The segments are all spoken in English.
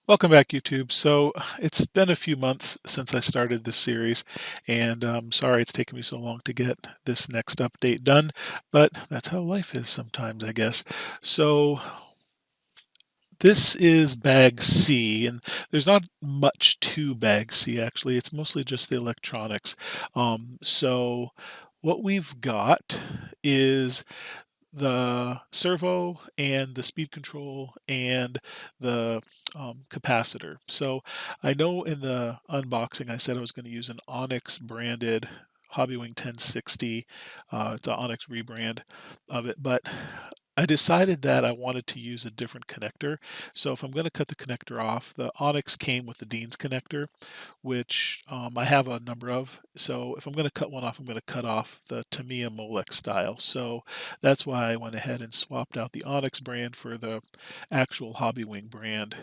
Welcome back, YouTube. So it's been a few months since I started this series, and sorry it's taken me so long to get this next update done, but that's how life is sometimes, I guess. So this is bag C, and there's not much to bag C actually. It's mostly just the electronics. So what we've got is the servo and the speed control and the capacitor. So I know in the unboxing I said I was going to use an Onyx branded Hobbywing 1060. It's an Onyx rebrand of it, but I decided that I wanted to use a different connector. So if I'm going to cut the connector off, the Onyx came with the Dean's connector, which I have a number of. So if I'm going to cut one off, I'm going to cut off the Tamiya Molex style. So that's why I went ahead and swapped out the Onyx brand for the actual Hobbywing brand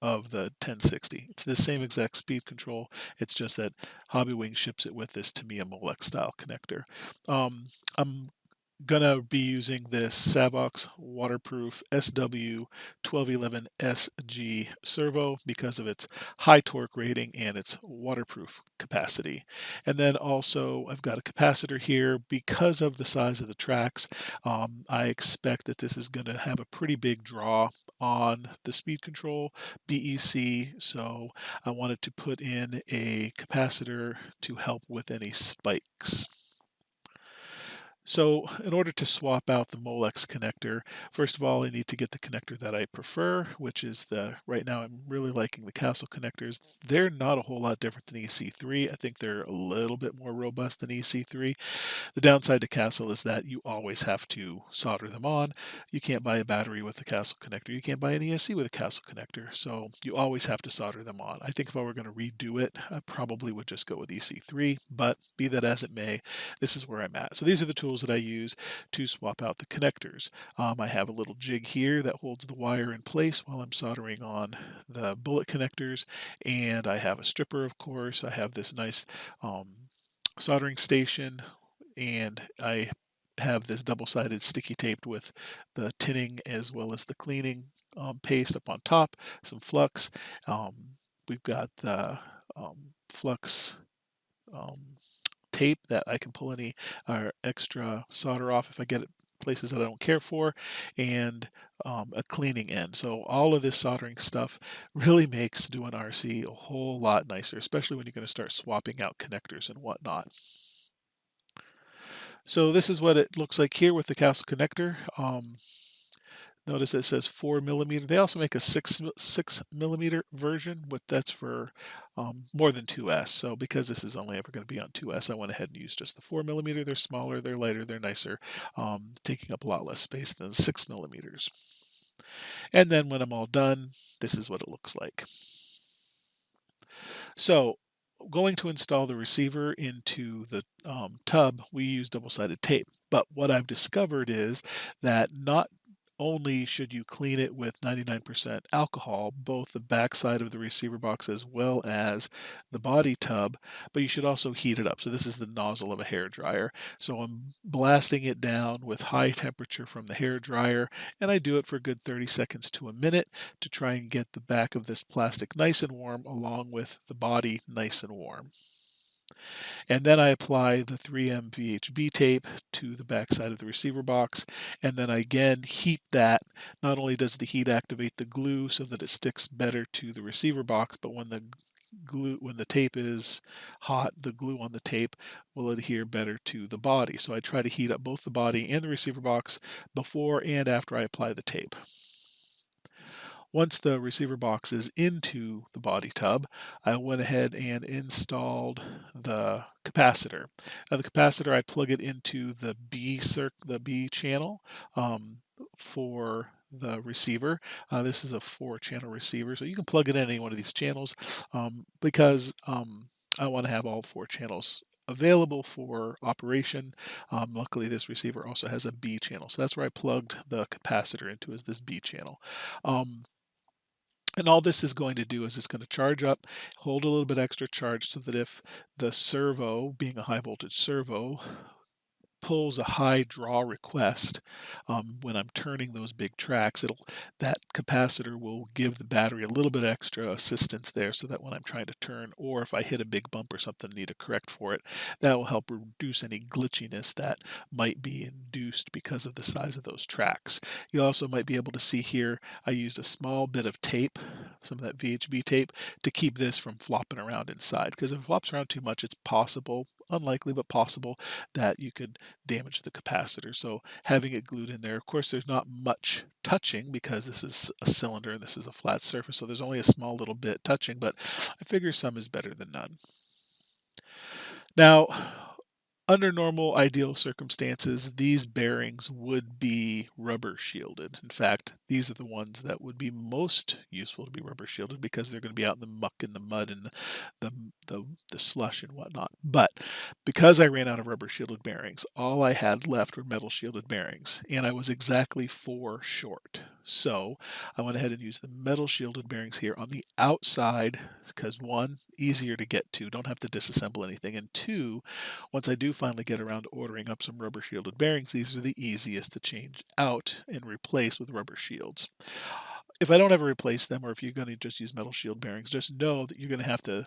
of the 1060. It's the same exact speed control. It's just that Hobbywing ships it with this Tamiya Molex style connector. I'm gonna be using this Savox waterproof SW1211SG servo because of its high torque rating and its waterproof capacity. And then also I've got a capacitor here because of the size of the tracks. I expect that this is going to have a pretty big draw on the speed control BEC, so I wanted to put in a capacitor to help with any spikes. So in order to swap out the Molex connector, first of all, I need to get the connector that I prefer, which is right now I'm really liking the Castle connectors. They're not a whole lot different than EC3. I think they're a little bit more robust than EC3. The downside to Castle is that you always have to solder them on. You can't buy a battery with a Castle connector. You can't buy an ESC with a Castle connector. So you always have to solder them on. I think if I were going to redo it, I probably would just go with EC3, but be that as it may, this is where I'm at. So these are the tools that I use to swap out the connectors. I have a little jig here that holds the wire in place while I'm soldering on the bullet connectors, and I have a stripper, of course. I have this nice soldering station, and I have this double-sided sticky taped with the tinning as well as the cleaning paste up on top, some flux. We've got the flux um, tape that I can pull any extra solder off if I get it places that I don't care for, and a cleaning end. So all of this soldering stuff really makes doing RC a whole lot nicer, especially when you're going to start swapping out connectors and whatnot. So this is what it looks like here with the Castle connector. Notice it says 4 millimeter. They also make a 6 millimeter version, but that's for more than 2S. So because this is only ever going to be on 2S, I went ahead and used just the 4 millimeter. They're smaller, they're lighter, they're nicer, taking up a lot less space than 6 millimeters. And then when I'm all done, this is what it looks like. So going to install the receiver into the tub, we use double-sided tape. But what I've discovered is that not only should you clean it with 99% alcohol, both the backside of the receiver box as well as the body tub, but you should also heat it up. So this is the nozzle of a hair dryer. So I'm blasting it down with high temperature from the hair dryer, and I do it for a good 30 seconds to a minute to try and get the back of this plastic nice and warm along with the body nice and warm. And then I apply the 3M VHB tape to the backside of the receiver box, and then I again heat that. Not only does the heat activate the glue so that it sticks better to the receiver box, but when the tape is hot, the glue on the tape will adhere better to the body. So I try to heat up both the body and the receiver box before and after I apply the tape. Once the receiver box is into the body tub, I went ahead and installed the capacitor. Now the capacitor, I plug it into the B channel for the receiver. This is a 4-channel receiver, so you can plug it in any one of these channels because I want to have all 4 channels available for operation. Luckily, this receiver also has a B channel, so that's where I plugged the capacitor into, is this B channel. And all this is going to do is it's going to charge up, hold a little bit extra charge so that if the servo, being a high voltage servo, pulls a high draw request when I'm turning those big tracks, that capacitor will give the battery a little bit extra assistance there so that when I'm trying to turn, or if I hit a big bump or something and need to correct for it, that will help reduce any glitchiness that might be induced because of the size of those tracks. You also might be able to see here, I used a small bit of tape, some of that VHB tape, to keep this from flopping around inside, because if it flops around too much, it's possible, unlikely but possible, that you could damage the capacitor. So having it glued in there, of course there's not much touching because this is a cylinder and this is a flat surface, so there's only a small little bit touching, but I figure some is better than none. Now, under normal ideal circumstances, these bearings would be rubber shielded. In fact, these are the ones that would be most useful to be rubber shielded because they're going to be out in the muck and the mud and the, the slush and whatnot. But because I ran out of rubber shielded bearings, all I had left were metal shielded bearings, and I was exactly 4 short. So I went ahead and used the metal shielded bearings here on the outside because, one, easier to get to, don't have to disassemble anything, and two, once I do finally get around to ordering up some rubber shielded bearings, these are the easiest to change out and replace with rubber shields. If I don't ever replace them, or if you're going to just use metal shield bearings, just know that you're going to have to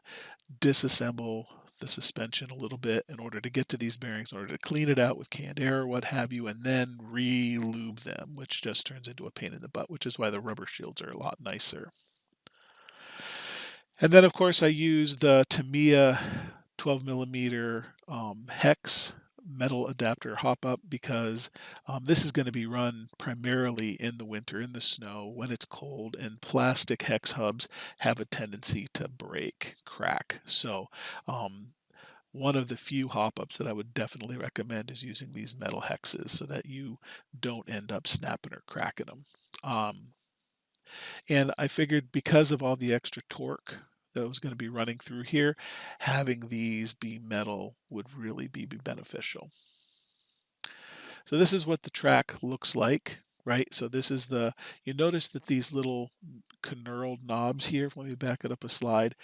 disassemble the suspension a little bit in order to get to these bearings, in order to clean it out with canned air or what have you, and then re-lube them, which just turns into a pain in the butt, which is why the rubber shields are a lot nicer. And then, of course, I use the Tamiya 12mm hex metal adapter hop up because this is going to be run primarily in the winter, in the snow, when it's cold, and plastic hex hubs have a tendency to break, crack. So one of the few hop-ups that I would definitely recommend is using these metal hexes so that you don't end up snapping or cracking them. And I figured because of all the extra torque that was going to be running through here, having these be metal would really be beneficial. So this is what the track looks like, right? So this is you notice that these little knurled knobs here, let me back it up a slide,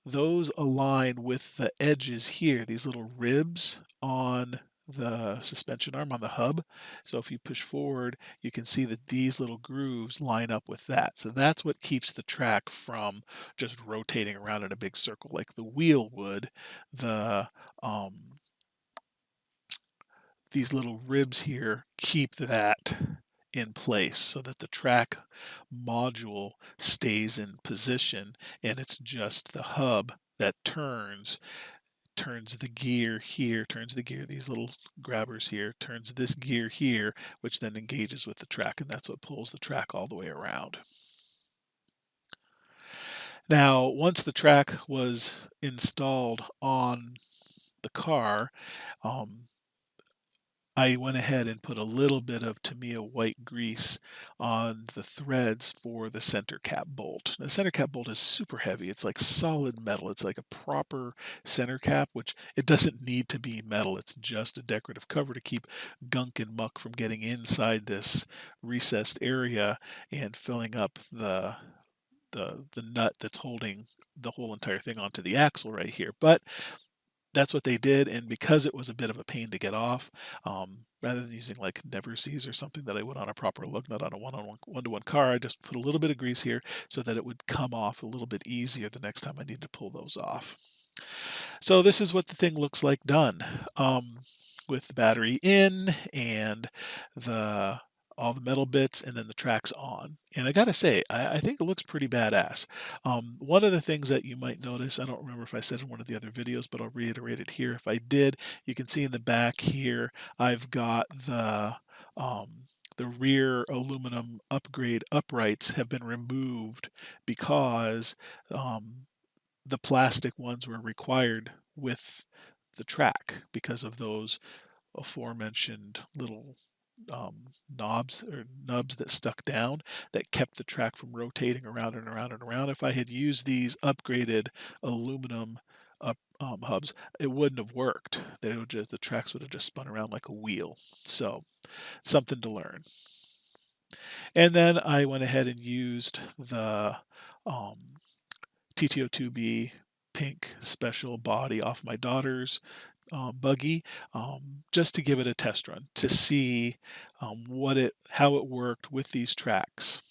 those align with the edges here, these little ribs on the suspension arm on the hub. So if you push forward, you can see that these little grooves line up with that. So that's what keeps the track from just rotating around in a big circle like the wheel would. The these little ribs here keep that in place so that the track module stays in position, and it's just the hub that turns the gear here, turns the gear, these little grabbers here, turns this gear here, which then engages with the track, and that's what pulls the track all the way around. Now, once the track was installed on the car, I went ahead and put a little bit of Tamiya white grease on the threads for the center cap bolt. The center cap bolt is super heavy. It's like solid metal. It's like a proper center cap, which it doesn't need to be metal. It's just a decorative cover to keep gunk and muck from getting inside this recessed area and filling up the nut that's holding the whole entire thing onto the axle right here. But that's what they did, and because it was a bit of a pain to get off, rather than using like Never Seas or something that I would on a proper lug nut on a one-to-one car, I just put a little bit of grease here so that it would come off a little bit easier the next time I need to pull those off. So this is what the thing looks like done, with the battery in and the all the metal bits and then the tracks on. And I gotta say, I think it looks pretty badass. One of the things that you might notice, I don't remember if I said in one of the other videos, but I'll reiterate it here. If I did, you can see in the back here, I've got the rear aluminum upgrade uprights have been removed because the plastic ones were required with the track because of those aforementioned little knobs or nubs that stuck down that kept the track from rotating around and around and around. If I had used these upgraded aluminum hubs, it wouldn't have worked. The tracks would have just spun around like a wheel. So something to learn. And then I went ahead and used the TT-02B pink special body off my daughter's buggy, just to give it a test run to see how it worked with these tracks.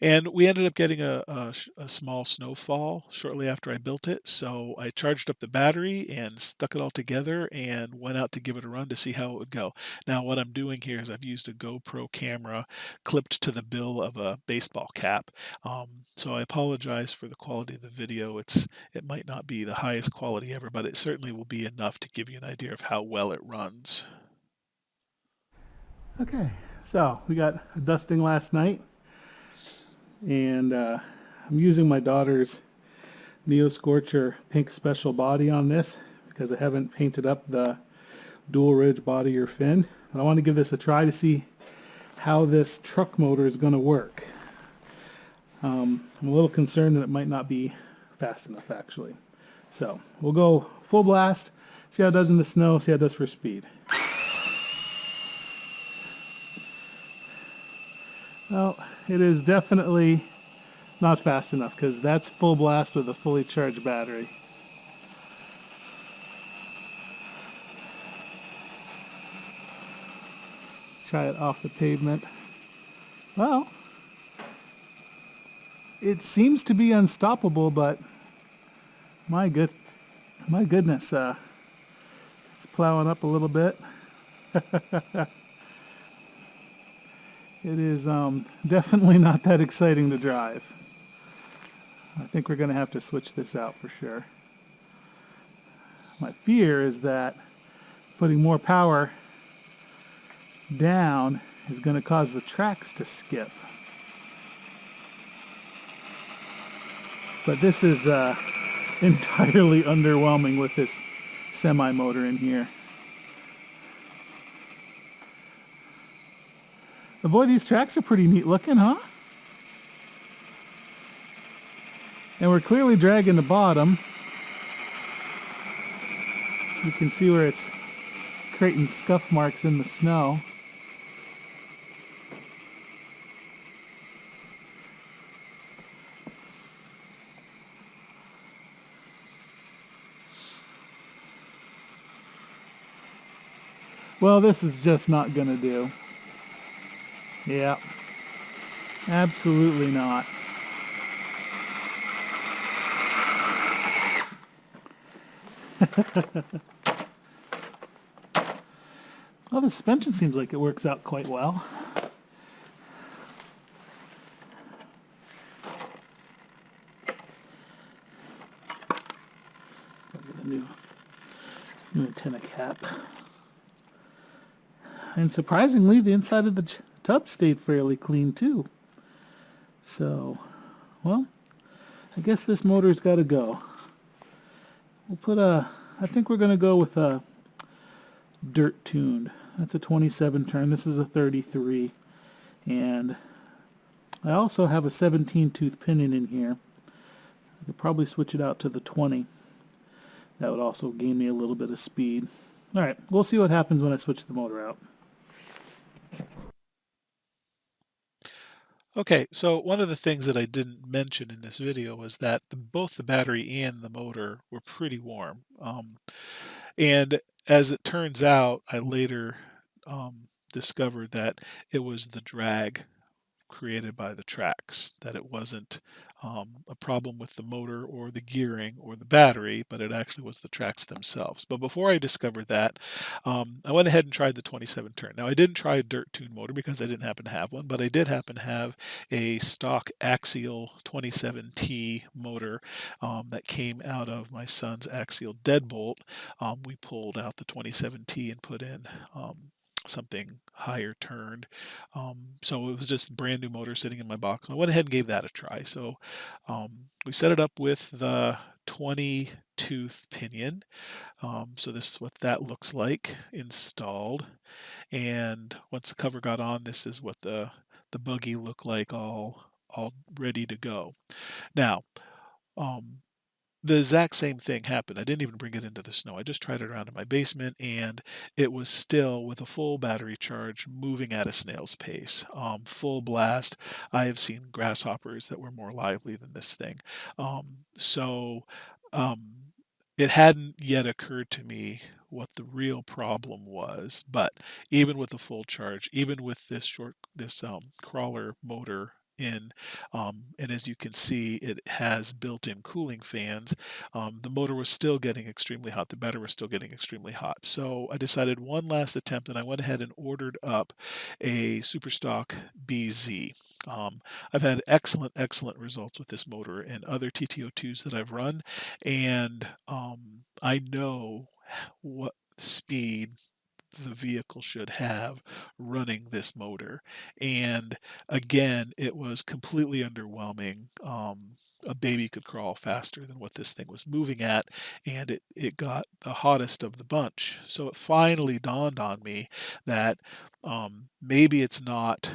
And we ended up getting a small snowfall shortly after I built it, so I charged up the battery and stuck it all together and went out to give it a run to see how it would go. Now, what I'm doing here is I've used a GoPro camera clipped to the bill of a baseball cap. So I apologize for the quality of the video. It might not be the highest quality ever, but it certainly will be enough to give you an idea of how well it runs. Okay, so we got a dusting last night, and I'm using my daughter's Neo Scorcher pink special body on this because I haven't painted up the dual ridge body or fin. But I want to give this a try to see how this truck motor is going to work. I'm a little concerned that it might not be fast enough actually. So we'll go full blast, see how it does in the snow, see how it does for speed. Well, it is definitely not fast enough because that's full blast with a fully charged battery. Try it off the pavement. Well, it seems to be unstoppable, but my goodness, it's plowing up a little bit. It is definitely not that exciting to drive. I think we're going to have to switch this out for sure. My fear is that putting more power down is going to cause the tracks to skip. But this is entirely underwhelming with this semi-motor in here. But boy, these tracks are pretty neat looking, huh? And we're clearly dragging the bottom. You can see where it's creating scuff marks in the snow. Well, this is just not gonna do. Yeah, absolutely not. Well, the suspension seems like it works out quite well. Get a new antenna cap. And surprisingly, the inside of the tub stayed fairly clean too. So, well, I guess this motor's got to go. We'll put I think we're going to go with a dirt tuned. That's a 27 turn. This is a 33. And I also have a 17 tooth pinion in here. I could probably switch it out to the 20. That would also gain me a little bit of speed. Alright, we'll see what happens when I switch the motor out. Okay, so one of the things that I didn't mention in this video was that both the battery and the motor were pretty warm. And as it turns out, I later discovered that it was the drag created by the tracks, that it wasn't a problem with the motor or the gearing or the battery, but it actually was the tracks themselves. But before I discovered that, I went ahead and tried the 27 turn. Now, I didn't try a dirt tune motor because I didn't happen to have one, but I did happen to have a stock axial 27T motor that came out of my son's axial deadbolt. We pulled out the 27T and put in something higher turned. So it was just a brand new motor sitting in my box. I went ahead and gave that a try. So we set it up with the 20 tooth pinion. So this is what that looks like installed. And once the cover got on, this is what the buggy looked like all ready to go. Now, the exact same thing happened. I didn't even bring it into the snow. I just tried it around in my basement, and it was still, with a full battery charge, moving at a snail's pace. Full blast. I have seen grasshoppers that were more lively than this thing. So it hadn't yet occurred to me what the real problem was, but even with the full charge, even with this crawler motor in, and as you can see, it has built-in cooling fans. The motor was still getting extremely hot. The battery was still getting extremely hot. So I decided one last attempt, and I went ahead and ordered up a Superstock BZ. Um, I've had excellent results with this motor and other TT-02s that I've run, and I know what speed the vehicle should have running this motor. And again, it was completely underwhelming. A baby could crawl faster than what this thing was moving at, and it got the hottest of the bunch. So it finally dawned on me that maybe it's not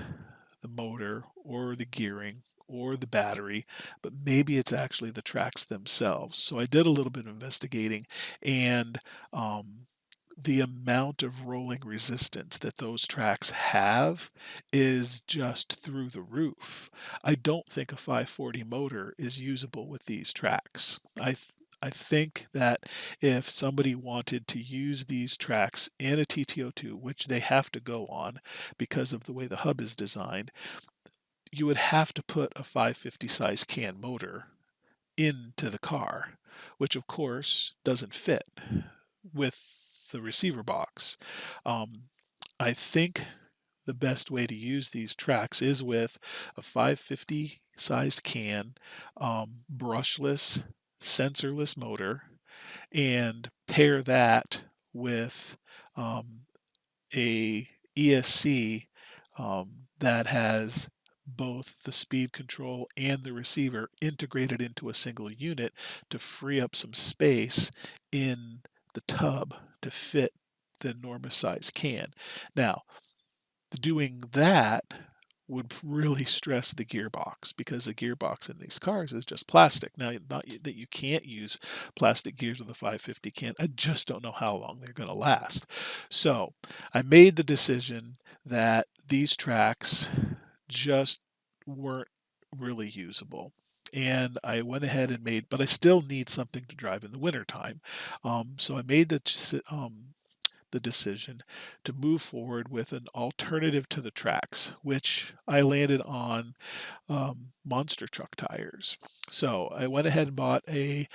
the motor or the gearing or the battery, but maybe it's actually the tracks themselves. So I did a little bit of investigating, and the amount of rolling resistance that those tracks have is just through the roof. I don't think a 540 motor is usable with these tracks. I think that if somebody wanted to use these tracks in a TT-02, which they have to go on because of the way the hub is designed, you would have to put a 550 size can motor into the car, which of course doesn't fit with the receiver box. Um, I think the best way to use these tracks is with a 550 sized can, brushless, sensorless motor, and pair that with um, a ESC that has both the speed control and the receiver integrated into a single unit to free up some space in the tub to fit the enormous size can. Now, doing that would really stress the gearbox because the gearbox in these cars is just plastic. Now, not that you can't use plastic gears with a 550 can, I just don't know how long they're going to last. So I made the decision that these tracks just weren't really usable. And I went ahead and made, but I still need something to drive in the wintertime. So I made the decision to move forward with an alternative to the tracks, which I landed on monster truck tires. So I went ahead and bought a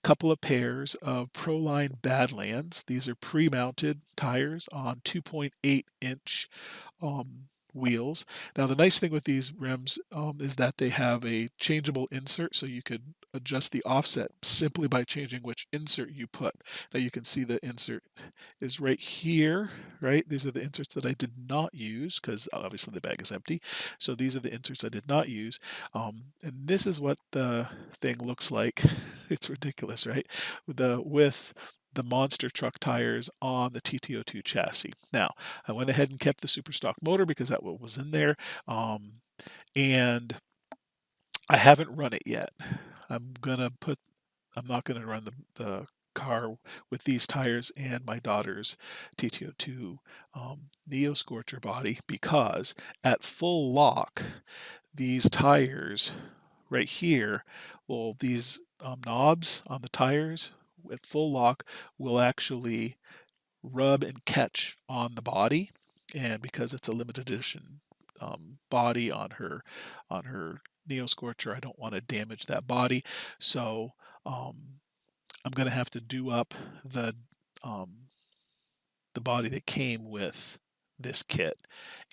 couple of pairs of Proline Badlands. These are pre-mounted tires on 2.8-inch wheels. Now, the nice thing with these rims is that they have a changeable insert, so you could adjust the offset simply by changing which insert you put. Now, you can see the insert is right here, right? These are the inserts that I did not use because obviously the bag is empty. So these are the inserts I did not use. And this is what the thing looks like. It's ridiculous, right? With the monster truck tires on the TT-02 chassis. Now, I went ahead and kept the super stock motor because that was in there. And I haven't run it yet. I'm not gonna run the car with these tires and my daughter's TT-02 Neo Scorcher body because at full lock, these tires right here, well, these knobs on the tires at full lock will actually rub and catch on the body, and because it's a limited edition body on her Neo Scorcher, I don't want to damage that body, so I'm going to have to do up the um, the body that came with this kit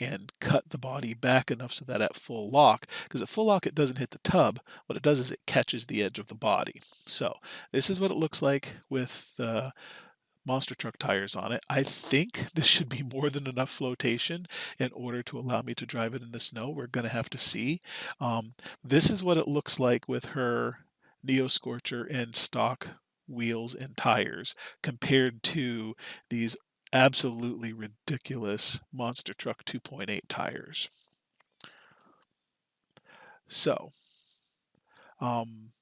and cut the body back enough so that at full lock, because at full lock it doesn't hit the tub, what it does is it catches the edge of the body. So this is what it looks like with the monster truck tires on it. I think this should be more than enough flotation in order to allow me to drive it in the snow. We're going to have to see. This is what it looks like with her Neo Scorcher and stock wheels and tires compared to these absolutely ridiculous monster truck 2.8 tires. So, um,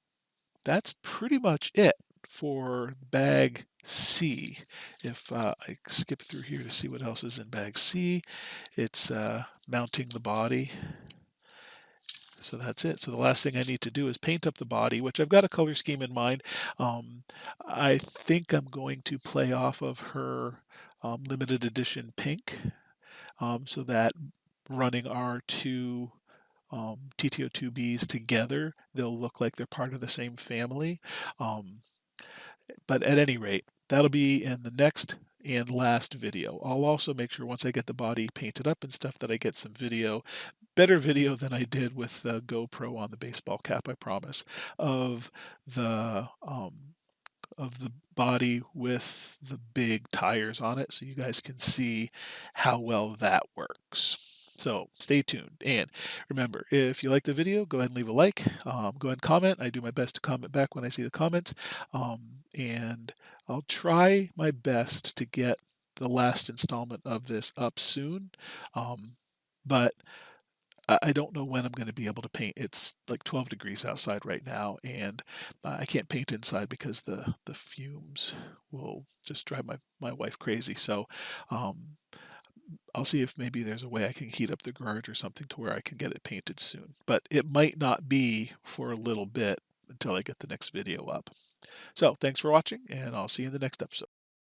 that's pretty much it for bag C. If I skip through here to see what else is in bag C, it's mounting the body. So that's it. So the last thing I need to do is paint up the body, which I've got a color scheme in mind. Um, I think I'm going to play off of her limited edition pink, so that running our two TT-02Bs together, they'll look like they're part of the same family. Um, but at any rate, that'll be in the next and last video. I'll also make sure once I get the body painted up and stuff that I get some video, better video than I did with the GoPro on the baseball cap, I promise, of the body with the big tires on it so you guys can see how well that works. So stay tuned. And remember, if you like the video, go ahead and leave a like. Go ahead and comment. I do my best to comment back when I see the comments. And I'll try my best to get the last installment of this up soon. But I don't know when I'm going to be able to paint. It's like 12 degrees outside right now, and I can't paint inside because the fumes will just drive my wife crazy. So um, I'll see if maybe there's a way I can heat up the garage or something to where I can get it painted soon. But it might not be for a little bit until I get the next video up. So thanks for watching, and I'll see you in the next episode.